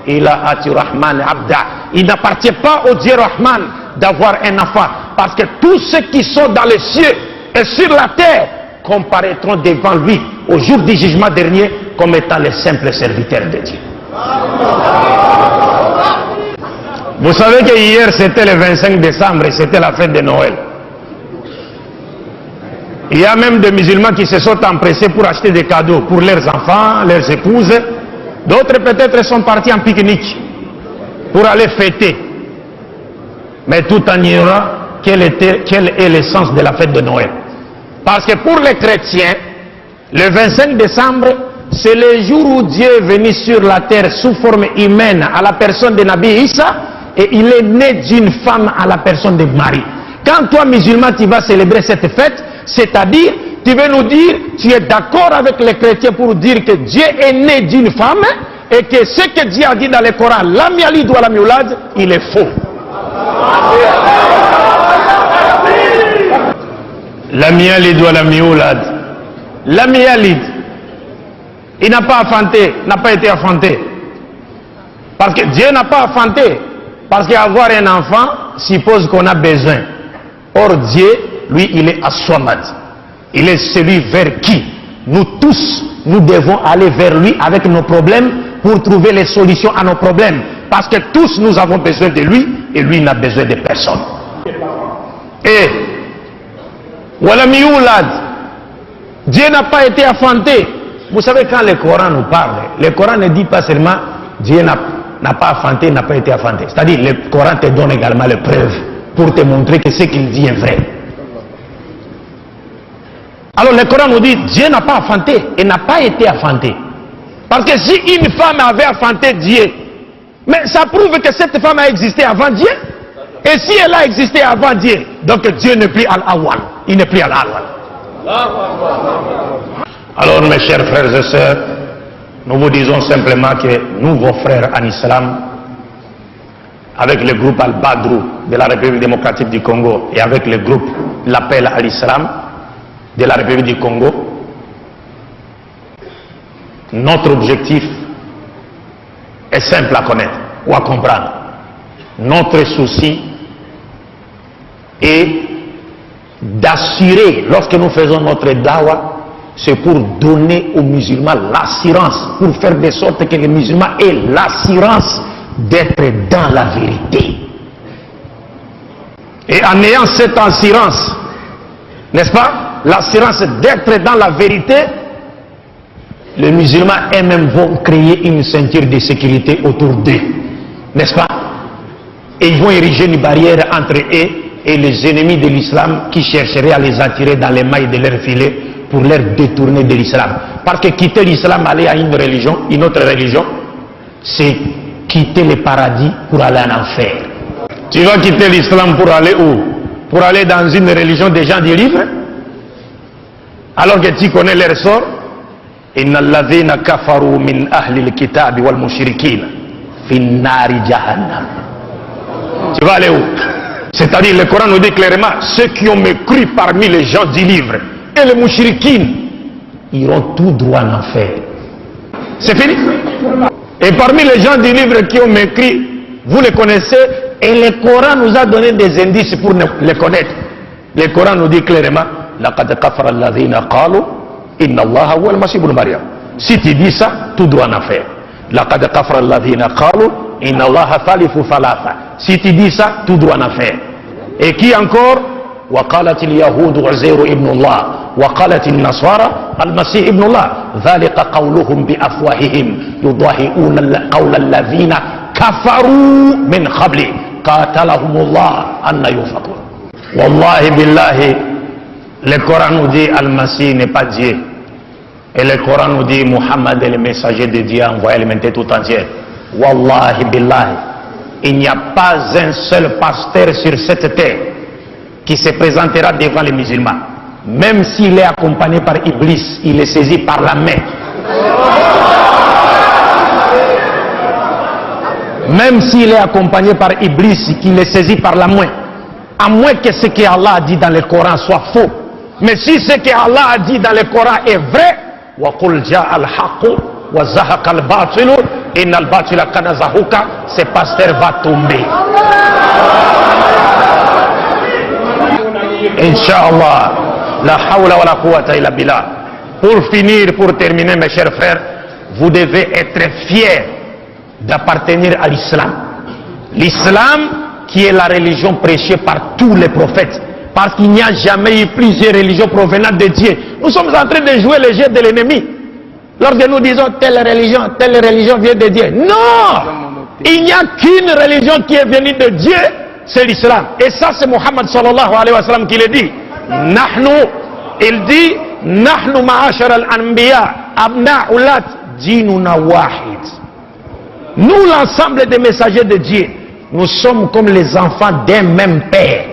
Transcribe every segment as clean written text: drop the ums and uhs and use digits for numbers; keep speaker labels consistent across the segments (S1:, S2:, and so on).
S1: ila ati Rahman abda. Il n'appartient pas au Dieu Rahman d'avoir un enfant, parce que tous ceux qui sont dans les cieux et sur la terre comparaîtront devant lui au jour du jugement dernier comme étant les simples serviteurs de Dieu. Vous savez que hier c'était le 25 décembre et c'était la fête de Noël. Il y a même des musulmans qui se sont empressés pour acheter des cadeaux pour leurs enfants, leurs épouses. D'autres peut-être sont partis en pique-nique pour aller fêter. Mais tout en ignorant quel est l'essence de la fête de Noël. Parce que pour les chrétiens, le 25 décembre, c'est le jour où Dieu est venu sur la terre sous forme humaine à la personne de Nabi Issa, et il est né d'une femme à la personne de Marie. Quand toi, musulman, tu vas célébrer cette fête, c'est-à-dire, tu veux nous dire, tu es d'accord avec les chrétiens pour dire que Dieu est né d'une femme et que ce que Dieu a dit dans le Coran, lam yalid wa lam yulad, il est faux. Lam yalid wa lam yulad. Lam yalid, il n'a pas enfanté, n'a pas été enfanté. Parce que Dieu n'a pas enfanté. Parce qu'avoir un enfant suppose qu'on a besoin. Or Dieu, lui, il est as-Samad. Il est celui vers qui nous tous, nous devons aller vers lui avec nos problèmes pour trouver les solutions à nos problèmes. Parce que tous nous avons besoin de lui et lui n'a besoin de personne. Et walam yulad, Dieu n'a pas été enfanté. Vous savez, quand le Coran nous parle, le Coran ne dit pas seulement Dieu n'a pas enfanté, n'a pas été enfanté. C'est-à-dire, le Coran te donne également les preuves pour te montrer que ce qu'il dit est vrai. Alors le Coran nous dit Dieu n'a pas enfanté et n'a pas été enfanté. Parce que si une femme avait enfanté Dieu, mais ça prouve que cette femme a existé avant Dieu. Et si elle a existé avant Dieu, donc Dieu n'est plus Al-Awwal. Il n'est plus Al-Awwal. Alors mes chers frères et sœurs, nous vous disons simplement que nous, vos frères en islam, avec le groupe Al-Badrou de la République démocratique du Congo et avec le groupe L'Appel à l'Islam de la République du Congo, notre objectif est simple à connaître ou à comprendre. Notre souci est d'assurer, lorsque nous faisons notre dawa, c'est pour donner aux musulmans l'assurance, pour faire de sorte que les musulmans aient l'assurance d'être dans la vérité. Et en ayant cette assurance, n'est-ce pas, l'assurance d'être dans la vérité, les musulmans eux-mêmes vont créer une ceinture de sécurité autour d'eux, n'est-ce pas? Et ils vont ériger une barrière entre eux et les ennemis de l'islam qui chercheraient à les attirer dans les mailles de leur filet pour leur détourner de l'islam. Parce que quitter l'islam, aller à une autre religion, c'est quitter le paradis pour aller en enfer. Tu vas quitter l'islam pour aller où? Pour aller dans une religion des gens du livre? Alors que tu connais leur sort. Inna alladhina kafaru min ahli al-kitab wal mushrikin fi nari jahannam. Tu vas aller où? C'est-à-dire, le Coran nous dit clairement, ceux qui ont mécru parmi les gens du livre et les mouchriquins iront tout droit en enfer. C'est fini. Et parmi les gens du livre qui ont mécrit, vous les connaissez, et le Coran nous a donné des indices pour les connaître. Le Coran nous dit clairement, laqad kafara alladhina qalu inna allaha huwa al-masih ibn Maryam. Si tu dis ça, tout droit en enfer. Laqad kafara alladhina qalu inna allaha thalithu thalatha. Si tu dis ça, tout droit en enfer. Et qui encore? وقالت اليهود عزير ابن الله وقالت النصارى المسيح ابن الله ذلك قولهم بأفواههم يضاهئون قول الذين كفروا من قبل قاتلهم الله أن يؤفكون. والله بالله, le Coran nous dit Al-Masih n'est pas Dieu, et le Coran nous dit Muhammad est le messager de Dieu envoyé à l'humanité tout entière. Wallahi billahi, il n'y a pas un seul pasteur sur cette terre qui se présentera devant les musulmans, même s'il est accompagné par Iblis, il est saisi par la main. Même s'il est accompagné par Iblis, qu'il est saisi par la main, à moins que ce que Allah a dit dans le Coran soit faux. Mais si ce que Allah a dit dans le Coran est vrai, وَقُلْ جَاءَ الْحَقُّ wa zahaqa al-batilu inna al-batila kana zahuqa. Ce pasteur va tomber. Inch'Allah. La hawla wa la quwwata illa billah. Pour finir, pour terminer, mes chers frères, vous devez être fiers d'appartenir à l'islam. L'islam qui est la religion prêchée par tous les prophètes. Parce qu'il n'y a jamais eu plusieurs religions provenant de Dieu. Nous sommes en train de jouer le jeu de l'ennemi. Lorsque nous disons telle religion vient de Dieu. Non! Il n'y a qu'une religion qui est venue de Dieu, c'est l'islam. Et ça, c'est Muhammad sallallahu alayhi wa sallam qui le dit. Il dit, Nahnu ma'ashar al-anbiya, abna'ulat, dinuna wahid. Nous, l'ensemble des messagers de Dieu, nous sommes comme les enfants d'un même père,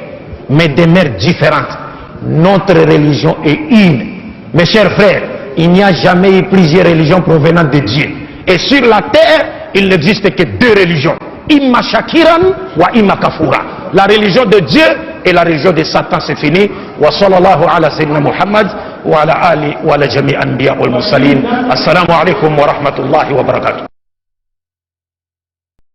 S1: mais de mères différentes. Notre religion est une. Mes chers frères, il n'y a jamais eu plusieurs religions provenant de Dieu. Et sur la terre, il n'existe que deux religions. Imma shakiran wa imma kafura. La religion de Dieu et la religion de Satan, c'est fini. Wa sallallahu ala sayyidina Muhammad wa ala ali wa ala jami' anbiya wal mursalin. Assalamu alaikum wa rahmatullahi wa barakatuh.